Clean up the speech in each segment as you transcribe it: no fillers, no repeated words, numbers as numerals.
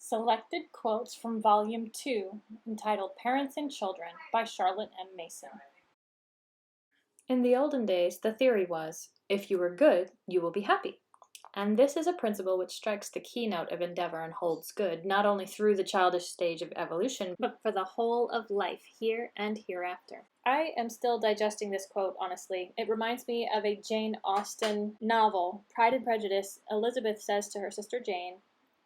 Selected quotes from Volume 2, entitled Parents and Children by Charlotte M. Mason. In the olden days, the theory was, if you are good, you will be happy. And this is a principle which strikes the keynote of endeavor and holds good, not only through the childish stage of evolution, but for the whole of life, here and hereafter. I am still digesting this quote, honestly. It reminds me of a Jane Austen novel, Pride and Prejudice. Elizabeth says to her sister Jane,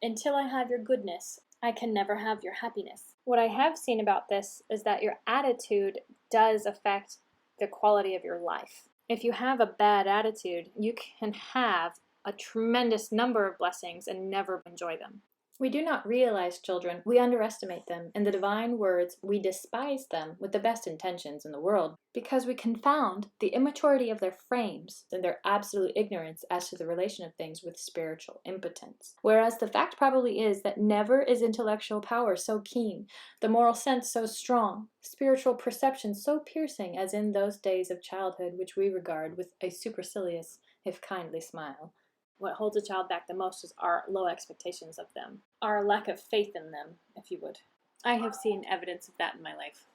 "Until I have your goodness, I can never have your happiness." What I have seen about this is that your attitude does affect the quality of your life. If you have a bad attitude, you can have a tremendous number of blessings and never enjoy them. We do not realize children, we underestimate them. In the divine words, we despise them with the best intentions in the world, because we confound the immaturity of their frames and their absolute ignorance as to the relation of things with spiritual impotence. Whereas the fact probably is that never is intellectual power so keen, the moral sense so strong, spiritual perception so piercing as in those days of childhood which we regard with a supercilious, if kindly smile. What holds a child back the most is our low expectations of them, our lack of faith in them, if you would. I have seen evidence of that in my life.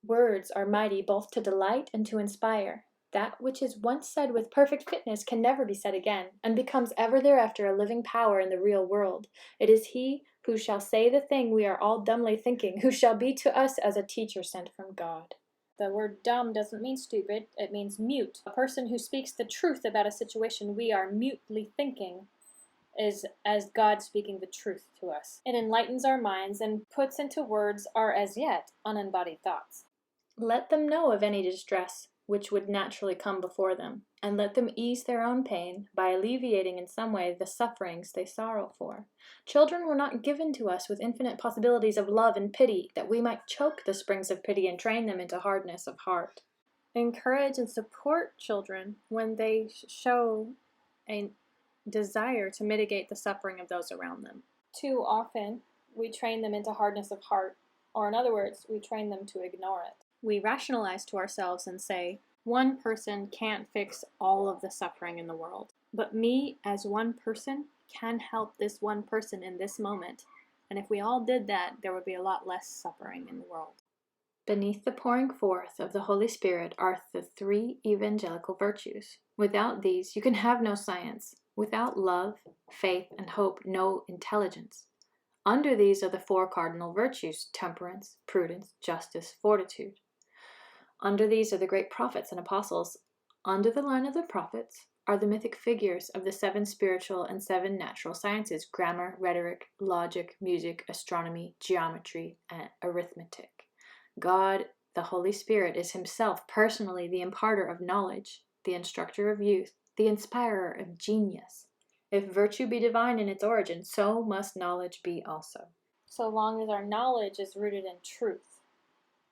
Words are mighty both to delight and to inspire. That which is once said with perfect fitness can never be said again, and becomes ever thereafter a living power in the real world. It is he who shall say the thing we are all dumbly thinking, who shall be to us as a teacher sent from God. The word dumb doesn't mean stupid, it means mute. A person who speaks the truth about a situation we are mutely thinking is as God speaking the truth to us. It enlightens our minds and puts into words our as yet unembodied thoughts. Let them know of any distress which would naturally come before them, and let them ease their own pain by alleviating in some way the sufferings they sorrow for. Children were not given to us with infinite possibilities of love and pity, that we might choke the springs of pity and train them into hardness of heart. Encourage and support children when they show a desire to mitigate the suffering of those around them. Too often, we train them into hardness of heart, or in other words, we train them to ignore it. We rationalize to ourselves and say, one person can't fix all of the suffering in the world, but me as one person can help this one person in this moment. And if we all did that, there would be a lot less suffering in the world. Beneath the pouring forth of the Holy Spirit are the three evangelical virtues. Without these, you can have no science. Without love, faith, and hope, no intelligence. Under these are the four cardinal virtues: temperance, prudence, justice, fortitude. Under these are the great prophets and apostles. Under the line of the prophets are the mythic figures of the 7 spiritual and 7 natural sciences: grammar, rhetoric, logic, music, astronomy, geometry, and arithmetic. God, the Holy Spirit, is himself personally the imparter of knowledge, the instructor of youth, the inspirer of genius. If virtue be divine in its origin, so must knowledge be also. So long as our knowledge is rooted in truth,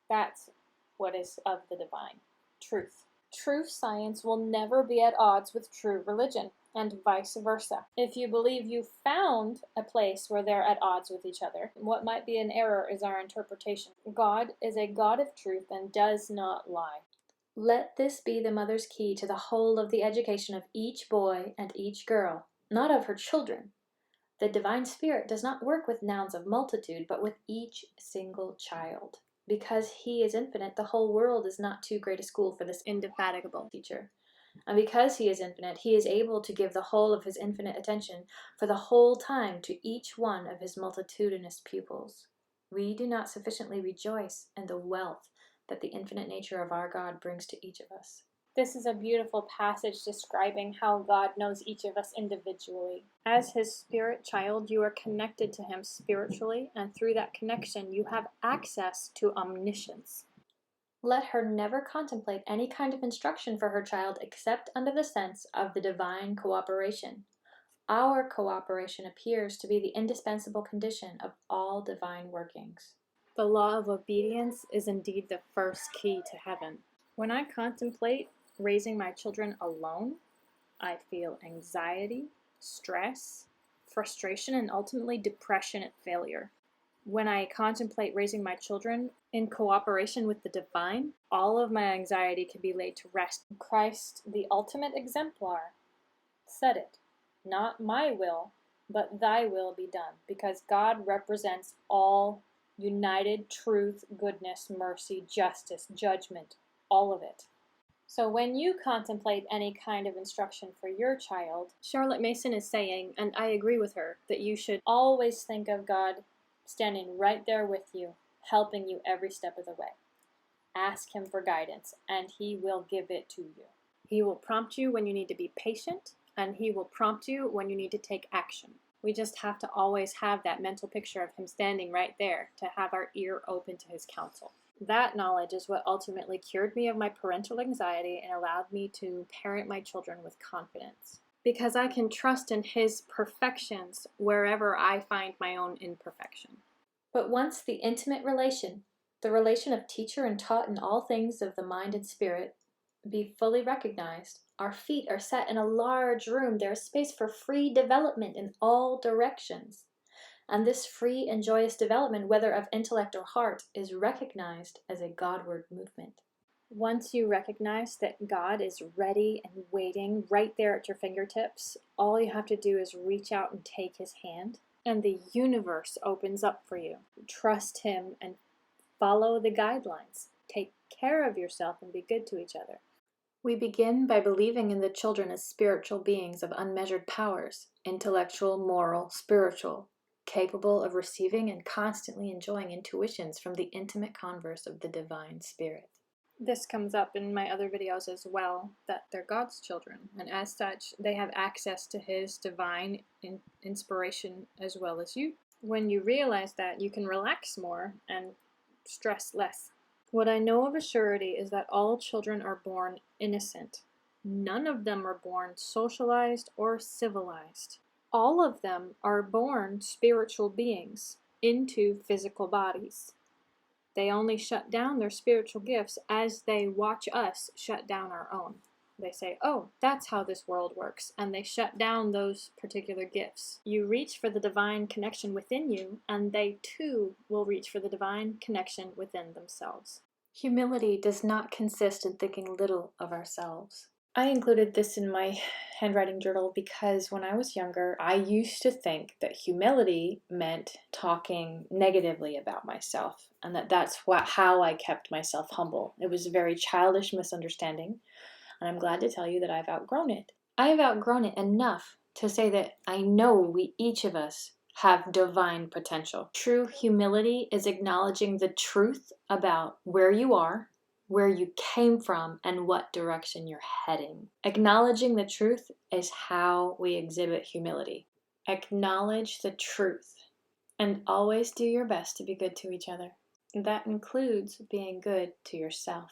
that's what is of the divine, truth. True science will never be at odds with true religion, and vice versa. If you believe you found a place where they're at odds with each other, what might be an error is our interpretation. God is a God of truth and does not lie. Let this be the mother's key to the whole of the education of each boy and each girl, not of her children. The divine spirit does not work with nouns of multitude, but with each single child. Because he is infinite, the whole world is not too great a school for this indefatigable teacher. And because he is infinite, he is able to give the whole of his infinite attention for the whole time to each one of his multitudinous pupils. We do not sufficiently rejoice in the wealth that the infinite nature of our God brings to each of us. This is a beautiful passage describing how God knows each of us individually. As his spirit child, you are connected to him spiritually, and through that connection, you have access to omniscience. Let her never contemplate any kind of instruction for her child except under the sense of the divine cooperation. Our cooperation appears to be the indispensable condition of all divine workings. The law of obedience is indeed the first key to heaven. When I contemplate raising my children alone, I feel anxiety, stress, frustration, and ultimately depression at failure. When I contemplate raising my children in cooperation with the divine, all of my anxiety can be laid to rest. Christ, the ultimate exemplar, said it. Not my will, but thy will be done, because God represents all united truth, goodness, mercy, justice, judgment, all of it. So when you contemplate any kind of instruction for your child, Charlotte Mason is saying, and I agree with her, that you should always think of God standing right there with you, helping you every step of the way. Ask him for guidance, and he will give it to you. He will prompt you when you need to be patient, and he will prompt you when you need to take action. We just have to always have that mental picture of him standing right there to have our ear open to his counsel. That knowledge is what ultimately cured me of my parental anxiety and allowed me to parent my children with confidence. Because I can trust in his perfections wherever I find my own imperfection. But once the intimate relation, the relation of teacher and taught in all things of the mind and spirit, be fully recognized, our feet are set in a large room. There is space for free development in all directions. And this free and joyous development, whether of intellect or heart, is recognized as a Godward movement. Once you recognize that God is ready and waiting right there at your fingertips, all you have to do is reach out and take his hand, and the universe opens up for you. Trust him and follow the guidelines. Take care of yourself and be good to each other. We begin by believing in the children as spiritual beings of unmeasured powers, intellectual, moral, spiritual, capable of receiving and constantly enjoying intuitions from the intimate converse of the divine spirit. This comes up in my other videos as well, that they're God's children, and as such, they have access to his divine inspiration as well as you. When you realize that, you can relax more and stress less. What I know of a surety is that all children are born innocent. None of them are born socialized or civilized. All of them are born spiritual beings into physical bodies. They only shut down their spiritual gifts as they watch us shut down our own. They say, oh, that's how this world works, and they shut down those particular gifts. You reach for the divine connection within you, and they too will reach for the divine connection within themselves. Humility does not consist in thinking little of ourselves. I included this in my handwriting journal because when I was younger, I used to think that humility meant talking negatively about myself, and that's how I kept myself humble. It was a very childish misunderstanding, and I'm glad to tell you that I've outgrown it. I have outgrown it enough to say that I know we each of us have divine potential. True humility is acknowledging the truth about where you are, where you came from, and what direction you're heading. Acknowledging the truth is how we exhibit humility. Acknowledge the truth and always do your best to be good to each other. That includes being good to yourself.